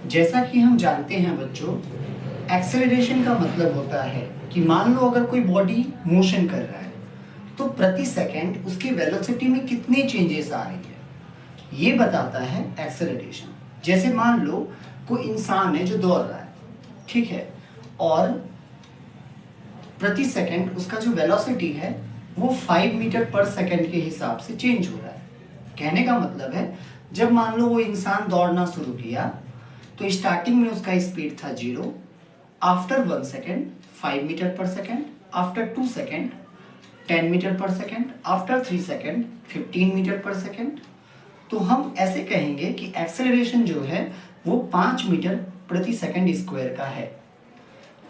जैसा कि हम जानते हैं बच्चों, एक्सेलरेशन का मतलब होता है कि मान लो अगर कोई बॉडी मोशन कर रहा है तो प्रति सेकंड उसकी वेलोसिटी में कितने चेंजेस आ रही है, ये बताता है एक्सेलरेशन। जैसे मान लो कोई इंसान है जो दौड़ रहा है, ठीक है, और प्रति सेकंड उसका जो वेलोसिटी है वो 5 मीटर पर सेकंड के हिसाब से चेंज हो रहा है। कहने का मतलब है जब मान लो वो इंसान दौड़ना शुरू किया तो स्टार्टिंग में उसका स्पीड था 0, after 1 second 5 metre per second, after 2 second 10 metre per second, after 3 second 15 metre per second. तो हम ऐसे कहेंगे कि एक्सेलरेशन जो है वो 5 मीटर प्रति सेकेंड स्क्वायर का है।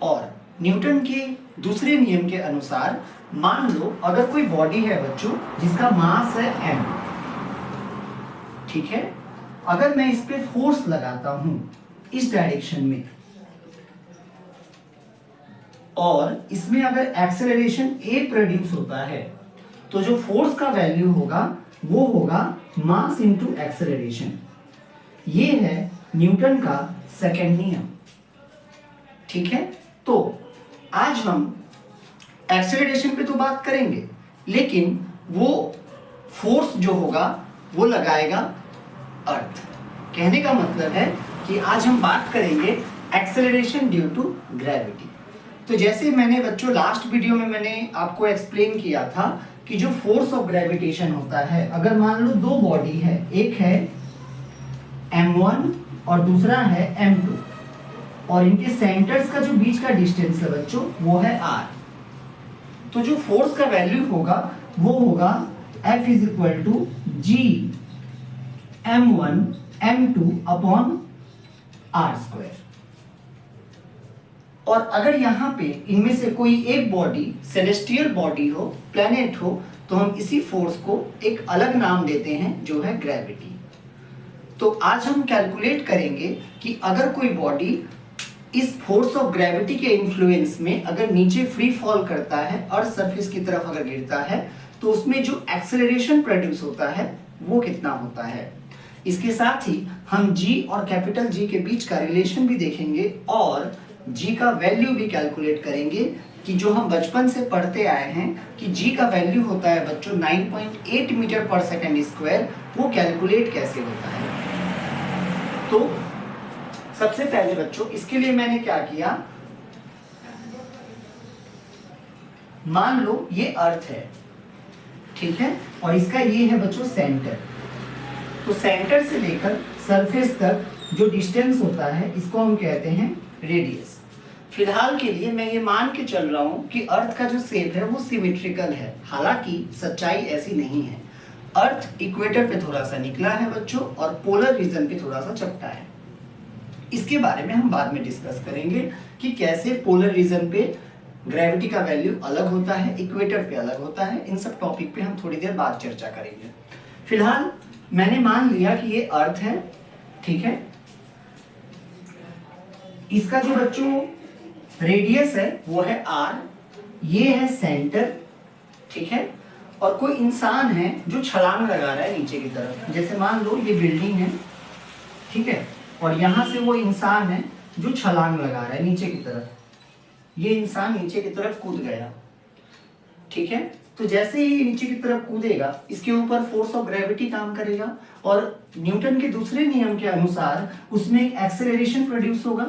और न्यूटन के दूसरे नियम के अनुसार मान लो अगर कोई बॉडी है बच्चों जिसका मास है m, ठीक है, अगर मैं इस पे फोर्स लगाता हूं इस डायरेक्शन में और इसमें अगर एक्सेलरेशन a प्रोड्यूस होता है तो जो फोर्स का वैल्यू होगा वो होगा मास इनटू एक्सेलरेशन। ये है न्यूटन का सेकंड नियम, ठीक है। तो आज हम एक्सेलरेशन पे तो बात करेंगे, लेकिन वो फोर्स जो होगा वो लगाएगा अर्थ। कहने का मतलब है कि आज हम बात करेंगे एक्सेलरेशन ड्यू टू ग्रेविटी। तो जैसे मैंने बच्चों लास्ट वीडियो में मैंने आपको एक्सप्लेन किया था कि जो फोर्स ऑफ ग्रेविटेशन होता है, अगर मान लो दो बॉडी है, एक है m1 और दूसरा है m2, और इनके सेंटर्स का जो बीच का डिस्टेंस है बच्चों वो है r, तो जो फोर्स का वैल्यू होगा वो होगा F is equal to G m1 m2 upon r square. और अगर यहाँ पे इनमें से कोई एक बॉडी सेलेस्टियल बॉडी हो, प्लैनेट हो, तो हम इसी फोर्स को एक अलग नाम देते हैं जो है ग्रेविटी। तो आज हम कैलकुलेट करेंगे कि अगर कोई बॉडी इस फोर्स ऑफ ग्रेविटी के इन्फ्लुएंस में अगर नीचे फ्री फॉल करता है अर्थ सरफेस की तरफ अगर गिरता है तो उसमें जो एक्सेलरेशन प्रोड्यूस होता है वो कितना होता है। इसके साथ ही हम G और कैपिटल G के बीच का रिलेशन भी देखेंगे और G का वैल्यू भी कैलकुलेट करेंगे कि जो हम बचपन से पढ़ते आए हैं कि G का वैल्यू होता है बच्चों 9.8 मीटर पर सेकंड स्क्वायर, वो कैलकुलेट कैसे होता है। तो सबसे पहले बच्चों इसके लिए मैंने क्या किया, मान लो ये अर्थ है, ठीक है, और इसका ये है बच्चों सेंटर। तो सेंटर से लेकर सरफेस तक जो डिस्टेंस होता है इसको हम कहते हैं रेडियस। फिलहाल के लिए मैं ये मान के चल रहा हूं कि अर्थ का जो शेप है वो सिमेट्रिकल है, हालांकि सच्चाई ऐसी नहीं है। अर्थ इक्वेटर पे थोड़ा सा निकला है बच्चों और पोलर रीजन पे थोड़ा सा चपटा है। इसके बारे में हम बाद में डिस्कस करेंगे कि कैसे पोलर रीजन पे ग्रेविटी का वैल्यू अलग होता है, इक्वेटर पे अलग होता है। इन सब टॉपिक पे हम थोड़ी देर बाद चर्चा करेंगे। फिलहाल मैंने मान लिया कि ये अर्थ है, ठीक है, इसका जो बच्चों रेडियस है वो है r, ये है सेंटर, ठीक है, और कोई इंसान है जो छलांग लगा रहा है नीचे की तरफ। जैसे मान लो ये बिल्डिंग है, ठीक है, और यहां से वो इंसान है जो छलांग लगा रहा है नीचे की तरफ। ये इंसान नीचे की तरफ कूद गया, ठीक है। तो जैसे ही नीचे की तरफ कूदेगा इसके ऊपर फोर्स ऑफ ग्रेविटी काम करेगा और न्यूटन के दूसरे नियम के अनुसार उसमें एक एक्सेलरेशन प्रोड्यूस होगा,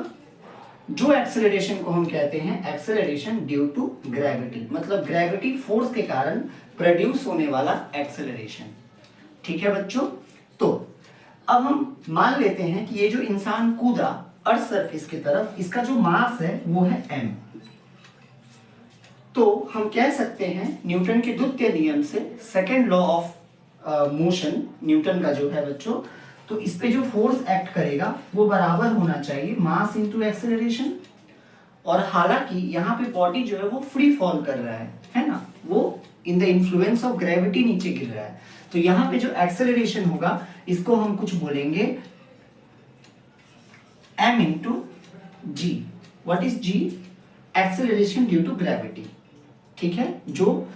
जो एक्सेलरेशन को हम कहते हैं एक्सेलरेशन ड्यू टू ग्रेविटी, मतलब ग्रेविटी फोर्स के कारण प्रोड्यूस होने वाला एक्सेलरेशन, ठीक है बच्चों। तो अब हम मान लेते हैं कि ये जो इंसान कूदा अर्थ सरफेस की तरफ, इसका जो मास है वो है m। तो हम कह सकते हैं न्यूटन के द्वितीय नियम से, second law of motion Newton का जो है बच्चों, तो इस पे जो फोर्स एक्ट करेगा वो बराबर होना चाहिए मास इनटू एक्सेलरेशन। और हालांकि यहाँ पे बॉडी जो है वो फ्री फॉल कर रहा है ना, वो in the influence of gravity नीचे गिर रहा है। तो यहाँ पे जो एक्सेलरेशन होगा इसको हम कुछ बोलेंगे m into G. What is g? Acceleration due to gravity, ठीक है, जो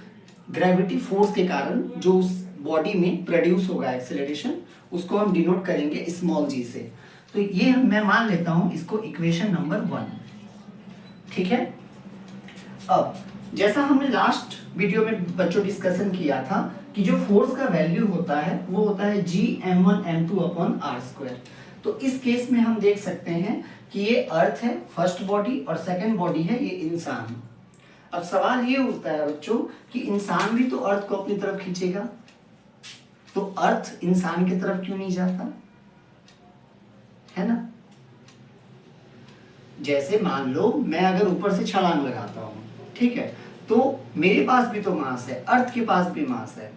ग्रेविटी फोर्स के कारण जो उस बॉडी में प्रोड्यूस होगा एक्सेलरेशन, उसको हम डिनोट करेंगे स्मॉल g से। तो ये मैं मान लेता हूं इसको इक्वेशन नंबर 1, ठीक है। अब जैसा हमने लास्ट वीडियो में बच्चों डिस्कशन किया था कि जो फोर्स का वैल्यू होता है वो होता है Gm1m2/r²। तो इस केस में हम देख सकते हैं कि ये अर्थ है फर्स्ट बॉडी और सेकंड बॉडी है ये इंसान। अब सवाल ये उठता है बच्चों कि इंसान भी तो अर्थ को अपनी तरफ खींचेगा, तो अर्थ इंसान की तरफ क्यों नहीं जाता, है ना। जैसे मान लो मैं अगर ऊपर से छलांग लगाता हूं, ठीक है, तो मेरे पास भी तो मास है, अर्थ के पास भी मास है,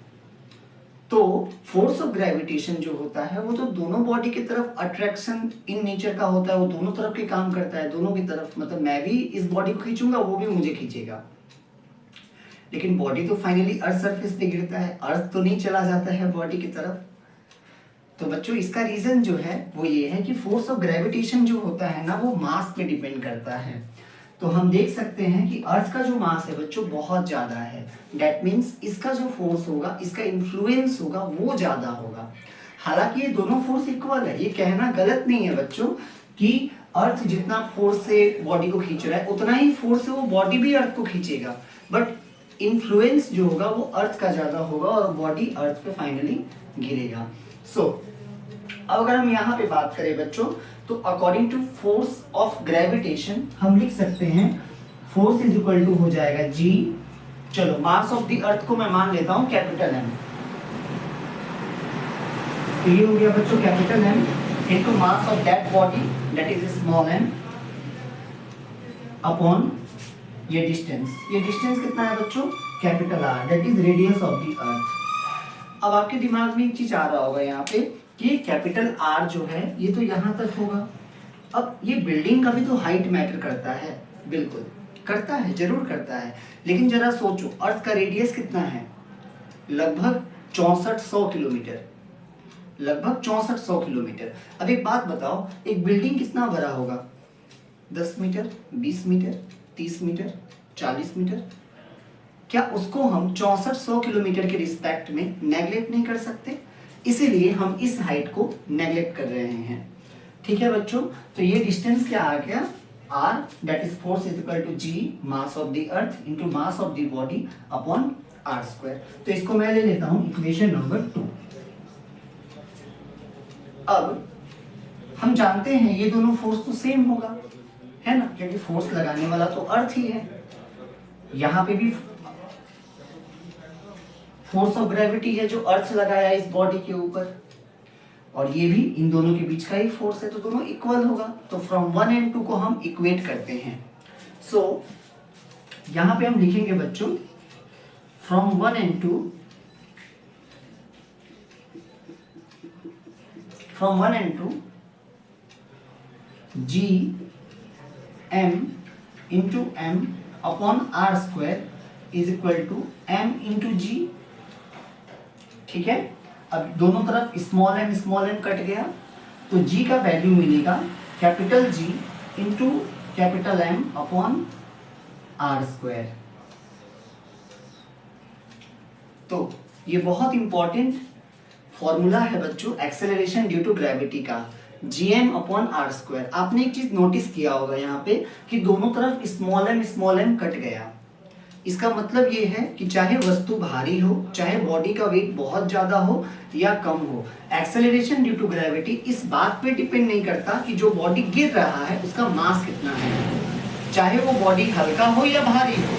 तो फोर्स ऑफ ग्रेविटेशन जो होता है वो तो दोनों बॉडी की तरफ अट्रैक्शन इन नेचर का होता है, वो दोनों तरफ के काम करता है, दोनों की तरफ, मतलब मैं भी इस बॉडी को खींचूंगा, वो भी मुझे खींचेगा। लेकिन बॉडी तो फाइनली अर्थ सरफेस पे गिरता है, अर्थ तो नहीं चला जाता है बॉडी की तरफ। तो बच्चों इसका रीजन जो है वो ये है कि फोर्स ऑफ ग्रेविटेशन जो होता है ना वो मास पे डिपेंड करता है। तो हम देख सकते हैं कि अर्थ का जो मास है बच्चों बहुत ज्यादा है, दैट मीन्स इसका जो फोर्स होगा, इसका इन्फ्लुएंस होगा वो ज्यादा होगा। हालांकि ये दोनों फोर्स इक्वल है, ये कहना गलत नहीं है बच्चों कि अर्थ जितना फोर्स से बॉडी को खींच रहा है उतना ही फोर्स से वो बॉडी भी अर्थ को खींचेगा, बट इन्फ्लुएंस जो होगा वो अर्थ का ज्यादा होगा और बॉडी अर्थ पे फाइनली गिरेगा। अब अगर हम यहाँ पे बात करें बच्चों तो according to force of gravitation हम लिख सकते हैं फोर्स इज इक्वल टू हो जाएगा जी, चलो मास ऑफ द अर्थ को मैं मान लेता हूं कैपिटल एम, तो ये हो गया बच्चों capital M into mass of that body that is small M upon ये डिस्टेंस कितना है बच्चों capital R that is radius of the earth. अब आपके दिमाग में एक चीज आ रहा होगा यहाँ पे कि कैपिटल आर जो है ये तो यहाँ तक होगा। अब ये बिल्डिंग का भी तो हाइट मैटर करता है, बिल्कुल करता है, जरूर करता है, लेकिन जरा सोचो अर्थ का रेडियस कितना है, लगभग 6400 किलोमीटर, लगभग 6400 किलोमीटर। अब एक बात बताओ एक बिल्डिंग कितना बड़ा होगा, 10 मीटर, 20 मीटर, 30 मीटर, 40 मीटर, क्या उसको हम 6400 किलोमीटर के रिस्पेक्ट में नेगलेक्ट नहीं कर सकते? इसीलिए हम इस हाइट को नेगलेक्ट कर रहे हैं, ठीक है बच्चों। तो ये डिस्टेंस क्या आ गया r, that is force is equal to g mass of the earth into mass of the body upon r²। तो इसको मैं ले लेता हूं इक्वेशन नंबर 2। अब हम जानते हैं ये दोनों फोर्स तो सेम होगा, है ना, क्योंकि फोर्स लगाने वाला तो अर्थ ही है। यहाँ पे भी फोर्स ऑफ ग्रेविटी है जो अर्थ लगाया इस बॉडी के ऊपर, और ये भी इन दोनों के बीच का ही फोर्स है, तो दोनों इक्वल होगा। तो फ्रॉम 1 and 2 को हम इक्वेट करते हैं। सो यहां पे हम लिखेंगे बच्चों from 1 and 2, from 1 and 2 g m into m upon r² is equal to m into g, ठीक है। अब दोनों तरफ स्मॉल एम कट गया, तो g का वैल्यू मिलेगा capital G into capital M upon r²। तो ये बहुत इंपॉर्टेंट फॉर्मूला है बच्चों एक्सेलरेशन ड्यू टू ग्रेविटी का, Gm अपॉन r²। आपने एक चीज नोटिस किया होगा यहाँ पे कि दोनों तरफ स्मॉल एम कट गया। इसका मतलब ये है कि चाहे वस्तु भारी हो, चाहे बॉडी का वेट बहुत ज्यादा हो या कम हो, एक्सेलरेशन ड्यू टू ग्रेविटी इस बात पे डिपेंड नहीं करता कि जो बॉडी गिर रहा है उसका मास कितना है, चाहे वो बॉडी हल्का हो या भारी हो,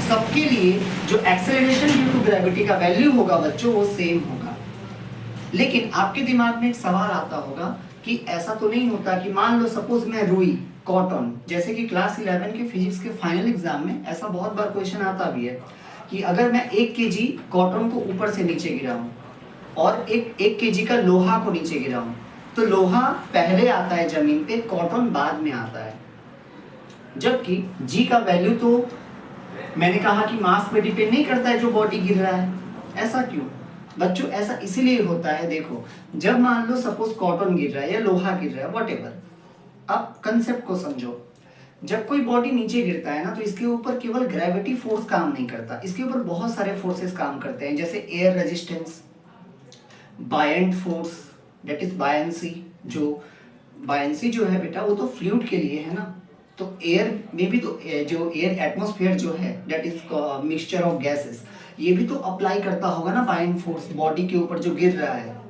सबके लिए जो एक्सेलरेशन ड्यू टू ग्रेविटी का वैल्यू होगा बच्चों वो सेम होगा। लेकिन आपके दिमाग में एक सवाल आता होगा कि ऐसा तो नहीं होता कि मान लो सपोज मैं रुई कॉटन, जैसे कि क्लास 11 के फिजिक्स के फाइनल एग्जाम में ऐसा बहुत बार क्वेश्चन आता भी है कि अगर मैं 1 kg कॉटन को ऊपर से नीचे गिराऊं और एक kg का लोहा को नीचे गिराऊं, तो लोहा पहले आता है जमीन पे, कॉटन बाद में आता है। जबकि जी का वैल्यू तो मैंने कहा कि मास पे डिपेंड नहीं करता है जो बॉडी गिर रहा है। ऐसा क्यों बच्चों? ऐसा इसीलिए होता है, देखो जब मान लो सपोज कॉटन गिर रहा है या लोहा गिर रहा है व्हाटएवर, अब कंसेप्ट को समझो। जब कोई बॉडी नीचे गिरता है ना तो इसके ऊपर केवल ग्रेविटी फोर्स काम नहीं करता, इसके ऊपर बहुत सारे फोर्सेस काम करते हैं, जैसे air resistance, buoyant force that is buoyancy, जो बायंसी जो है बेटा वो तो फ्लूइड के लिए है ना, तो एयर में भी तो जो एयर एटमॉस्फेयर जो है that is mixture of gases, ये भी तो अप्लाई करता होगा ना बायन फोर्स बॉडी के ऊपर जो गिर रहा है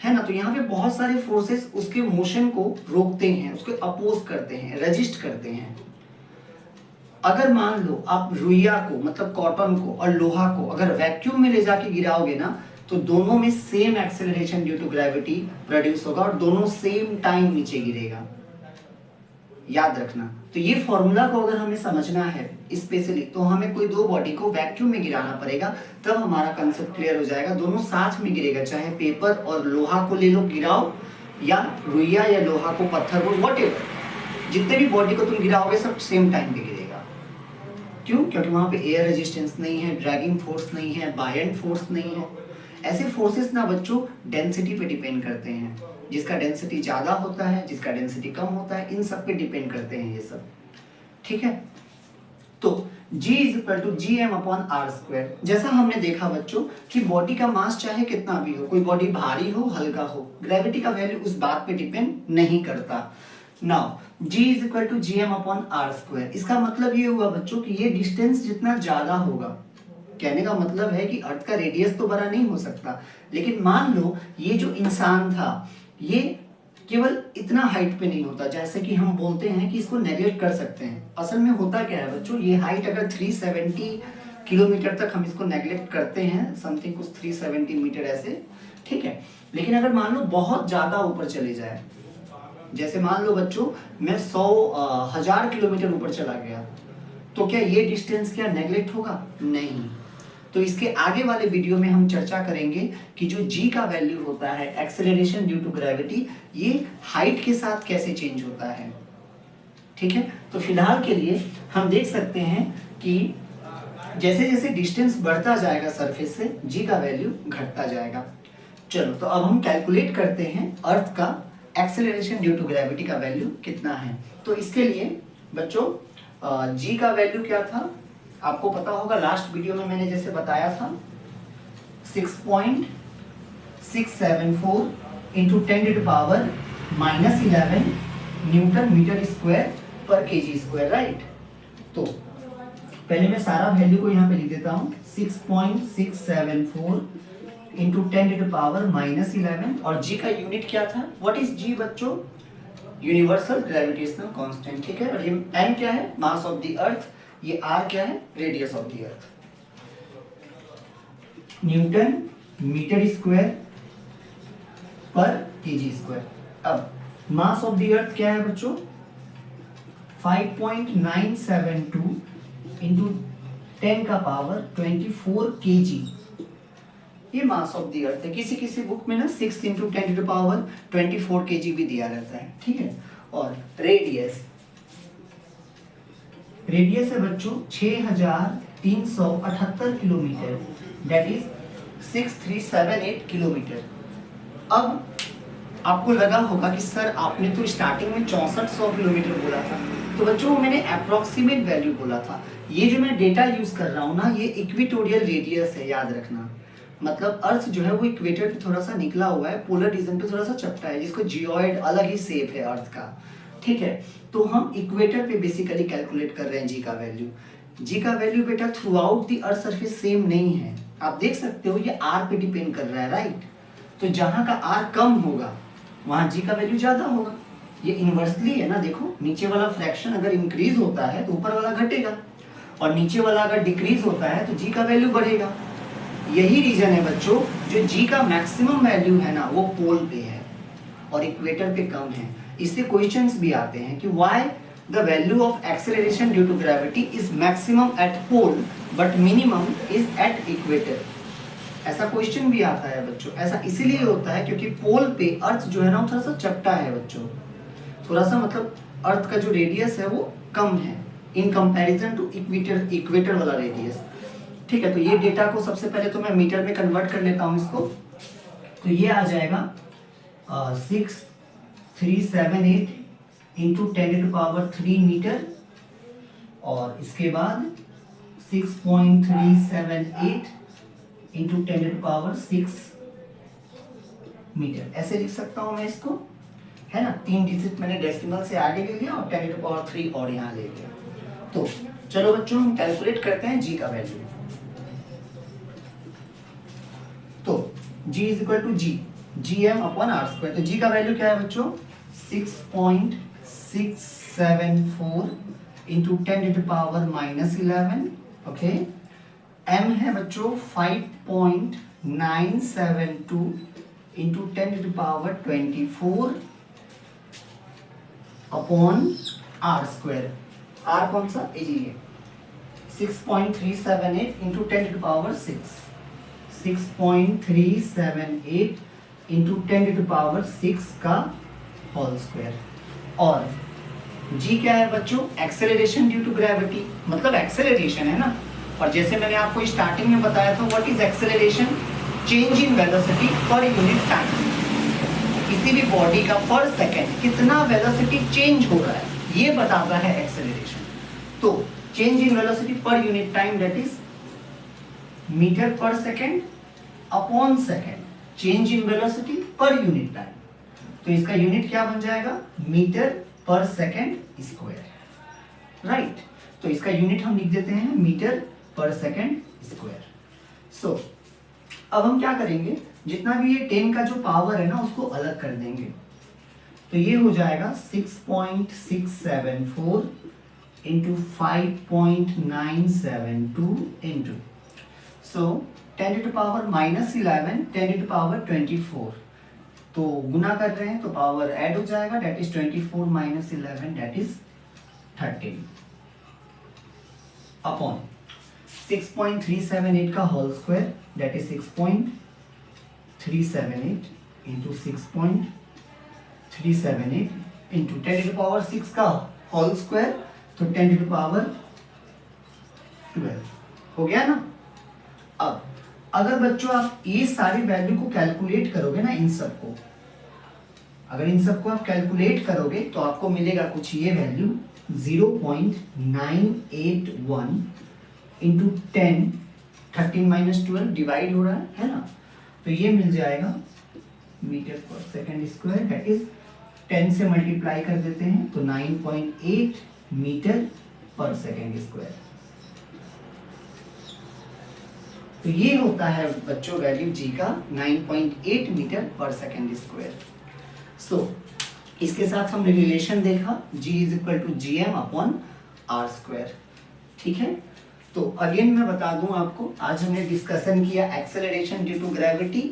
ना। तो यहाँ पे बहुत सारे फोर्सेस उसके मोशन को रोकते हैं, उसको अपोज करते हैं, रेजिस्ट करते हैं। अगर मान लो आप रुइया को मतलब कॉटन को और लोहा को अगर वैक्यूम में ले जाके गिराओगे ना, तो दोनों में same acceleration due to gravity produce होगा और दोनों सेम टाइम नीचे गिरेगा, याद रखना। तो ये फॉर्मूला को अगर हमें समझना है स्पेशली, तो हमें कोई दो बॉडी को वैक्यूम में गिराना पड़ेगा, तब हमारा कंसेप्ट क्लियर हो जाएगा। दोनों साथ में गिरेगा, चाहे पेपर और लोहा को ले लो गिराओ, या रुइया या लोहा को पत्थर को, व्हाटएवर, जितने भी बॉडी को तुम गिराओगे सब सेम टाइम पे गिरेगा। क्यों? क्योंकि वहां पे एयर रेजिस्टेंस नहीं है, ड्रैगिंग फोर्स नहीं है, बायंट फोर्स नहीं है। ऐसे फोर्सेस ना बच्चों डेंसिटी पे डिपेंड करते हैं, जिसका डेंसिटी ज्यादा होता है, जिसका डेंसिटी कम होता है, इन सब पे डिपेंड करते हैं ये सब, ठीक है। तो G is equal to GM upon R square. जैसा हमने देखा बच्चों कि बॉडी का मास चाहे कितना भी हो, कोई बॉडी भारी हो हल्का हो, ग्रेविटी का वैल्यू उस बात पे डिपेंड नहीं करता। Now G is equal to GM upon R square, इसका मतलब ये हुआ बच्चों कि ये डिस्टेंस जितना ज्यादा होगा, कहने का मतलब है कि अर्थ का रेडियस तो बड़ा नहीं हो सकता, लेकिन मान लो ये जो इंसान था ये केवल इतना हाइट पे नहीं होता, जैसे कि हम बोलते हैं कि इसको नेगलेक्ट कर सकते हैं। असल में होता क्या है बच्चों, ये हाइट अगर 370 किलोमीटर तक हम इसको नेगलेक्ट करते हैं, समथिंग कुछ 370 मीटर ऐसे, ठीक है। लेकिन अगर मान लो बहुत ज्यादा ऊपर चले जाए, जैसे मान लो बच्चों मैं 100,000 किलोमीटर ऊपर चला गया, तो क्या ये डिस्टेंस क्या नेगलेक्ट होगा? नहीं। तो इसके आगे वाले वीडियो में हम चर्चा करेंगे कि जो G का वैल्यू होता है एक्सेलरेशन ड्यू टू ग्रेविटी, ये हाइट के साथ कैसे चेंज होता है, ठीक है। तो फिलहाल के लिए हम देख सकते हैं कि जैसे जैसे डिस्टेंस बढ़ता जाएगा सरफेस से, G का वैल्यू घटता जाएगा। चलो तो अब हम कैलकुलेट करते हैं अर्थ का एक्सेलरेशन ड्यू टू ग्रेविटी का वैल्यू कितना है। तो इसके लिए बच्चों G का वैल्यू क्या था आपको पता होगा, लास्ट वीडियो में मैंने जैसे बताया था 6.674 इंटू 10⁻⁻11 न्यूटन मीटर स्क्वायर पर केजी स्क्वायर, राइट। तो पहले मैं सारा वैल्यू को यहाँ पे लिख देता हूँ, 6.674 इंटू 10⁻⁻11 और G का यूनिट क्या था? व्हाट इज G बच्चों? यूनिवर्सल ग्रेविटेशनल कांस्टेंट, ठीक है। और ये M क्या है? Mass of the earth. ये R क्या है? Radius of the earth. Newton metre square पर केजी स्क्वायर। अब मास ऑफ द अर्थ क्या है बच्चों? 5.972 इंटू 10⁻24 केजी, ये मास ऑफ द अर्थ है। किसी किसी बुक में ना 6 इंटू 10⁻24 केजी भी दिया रहता है, ठीक है। और रेडियस है बच्चों 6378 किलोमीटर, दैट इज 6378 किलोमीटर। अब आपको लगा होगा कि सर आपने तो स्टार्टिंग में 6400 किलोमीटर बोला था, तो बच्चों मैंने अप्रोक्सीमेट वैल्यू बोला था। ये जो मैं डेटा यूज कर रहा हूँ ना, ये इक्वेटोरियल रेडियस है, याद रखना। मतलब अर्थ जो है वो इक्वेटर पे थोड़ा सा निकला हुआ है, पोलर रीजन पे थोड़ा सा चपटा है, जिसको जियोइड अलग ही शेप है अर्थ का, ठीक है। तो हम इक्वेटर पे बेसिकली कैलकुलेट कर रहे हैं जी का वैल्यू। जी का वैल्यू बेटा through out the earth surface same नहीं है, आप देख सकते हो ये आर पे डिपेंड कर रहा है, राइट। तो जहां का आर कम होगा वहां जी का वैल्यू ज्यादा होगा। ये इनवर्सली है ना, देखो नीचे वाला फ्रैक्शन अगर इंक्रीज होता है तो ऊपर वाला घटेगा, और नीचे वाला अगर डिक्रीज होता है तो जी का वैल्यू बढ़ेगा। यही रीजन है बच्चों, जो जी का मैक्सिमम वैल्यू है ना वो पोल पे है और इक्वेटर पे कम है। इससे क्वेश्चंस भी आते हैं कि why the value of acceleration due to gravity is maximum at pole but minimum is at equator. ऐसा क्वेश्चन भी आता है बच्चों। ऐसा इसीलिए होता है क्योंकि पोल पे अर्थ जो है ना थोड़ा सा चपटा है बच्चों, थोड़ा सा मतलब अर्थ का जो रेडियस है वो कम है इन कंपैरिजन टू इक्वेटर वाला रेडियस, ठीक है। तो ये डेटा को सबसे पहले तो मैं मीटर में कन्वर्ट कर लेता हूँ इसको। तो ये आ जाएगा 6378 इंटू 10⁻³ मीटर, और इसके बाद 6.378 इंटू 10⁻⁶ मीटर, ऐसे लिख सकता हूं मैं इसको। है ना, 3 डिजिट मैंने डेसिमल से आगे ले लिया और 10⁻³ और यहाँ ले लिया। तो चलो बच्चों हम कैलकुलेट करते हैं g का वैल्यू। तो g is equal to gm/r²। तो g का वैल्यू क्या है बच्चों, 6.674 इंटू 10⁻⁻11। ओके, m है बच्चों 5.972 इंटू 10⁻24 अपॉन r²। r कौन सा, ये 6.378 इंटू 10⁻6, 6.378 इंटू 10⁻6 का होल स्क्वायर। और g क्या है बच्चों, एक्सेलरेशन ड्यू टू ग्रेविटी, मतलब एक्सेलरेशन है ना। और जैसे मैंने आपको स्टार्टिंग में बताया था, what is acceleration, change in velocity per unit time. किसी भी बॉडी का पर सेकेंड कितना वेलोसिटी चेंज हो रहा है, ये बताता है एक्सेलरेशन। तो change in velocity per unit time that is metre per second upon second, change in velocity per unit time. तो इसका यूनिट क्या बन जाएगा, metre per second square, right. तो इसका यूनिट हम लिख देते हैं मीटर पर सेकेंड स्क्वायर। सो अब हम क्या करेंगे, जितना भी ये 10 का जो पावर है ना उसको अलग कर देंगे। तो ये हो जाएगा 6.674 इंटू 5.972 इंटू, सो 10⁻⁻11 10⁻24। तो गुना कर रहे हैं तो पावर ऐड हो जाएगा, that is 24 - 11 that is 13 upon 6.378 का whole square that is 6.378 into 6.378 into 10⁻6 का होल स्क्वायर, तो 10⁻12 हो गया ना। अब अगर बच्चों आप ये सारी वैल्यू को कैलकुलेट करोगे ना, इन सबको अगर इन सबको आप कैलकुलेट करोगे तो आपको मिलेगा कुछ ये वैल्यू 0.981 इंटू 10, 13 - 12 डिवाइड हो रहा है ना। तो ये मिल जाएगा metre per second square, that is 10 से मल्टीप्लाई कर देते हैं तो 9.8 मीटर पर सेकेंड स्क्वायर। तो ये होता है बच्चों वैल्यू g का 9.8 मीटर पर सेकेंड स्क्वायर। सो इसके साथ हमने रिलेशन देखा, g is equal to gm/r²। ठीक है, तो अगेन मैं बता दूं आपको, आज हमने डिस्कशन किया acceleration due to gravity.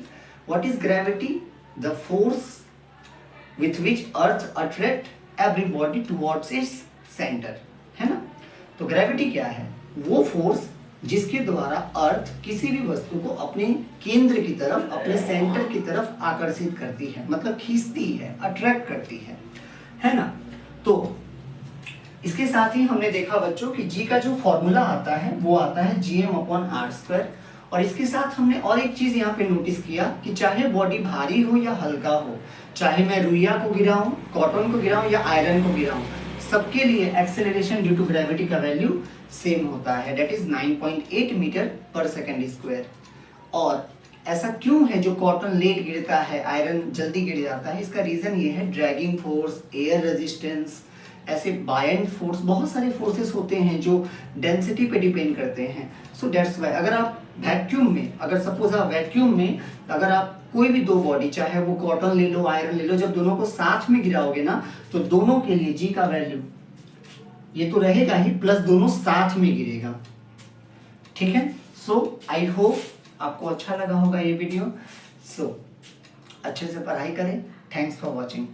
What is gravity, the force with which earth attract every body towards its centre, है ना। तो ग्रेविटी क्या है, वो फोर्स जिसके द्वारा अर्थ किसी भी वस्तु को अपने केंद्र की तरफ, अपने सेंटर की तरफ आकर्षित करती है, मतलब खींचती है, अट्रैक्ट करती है ना। तो इसके साथ ही हमने देखा बच्चों कि g का जो फॉर्मूला आता है वो आता है gm/r²। और इसके साथ हमने और एक चीज यहाँ पे नोटिस किया कि चाहे बॉडी भारी हो या हल्का हो, चाहे मैं रुइया को गिराऊं, कॉटन को गिराऊं या आयरन को गिराऊं, सबके लिए एक्सेलरेशन ड्यू टू ग्रेविटी का वैल्यू सेम होता है, that is 9.8 metre per second square. और ऐसा क्यों है, जो कॉटन लेट गिरता है, आयरन जल्दी गिर जाता है, इसका रीजन ये है ड्रैगिंग फोर्स, एयर रेजिस्टेंस, ऐसे बायंट फोर्स, बहुत सारे फोर्सेस होते हैं जो डेंसिटी पे डिपेंड करते हैं। सो दैट्स वाई अगर आप वैक्यूम में, अगर सपोज आप वैक्यूम में अगर आप कोई भी दो बॉडी, चाहे वो कॉटन ले लो, आयरन ले लो, जब दोनों को साथ में गिराओगे ना तो दोनों के लिए जी का वैल्यू ये तो रहेगा ही, प्लस दोनों साथ में गिरेगा। ठीक है, सो आई होप आपको अच्छा लगा होगा ये वीडियो। सो अच्छे से पढ़ाई करें। Thanks for watching.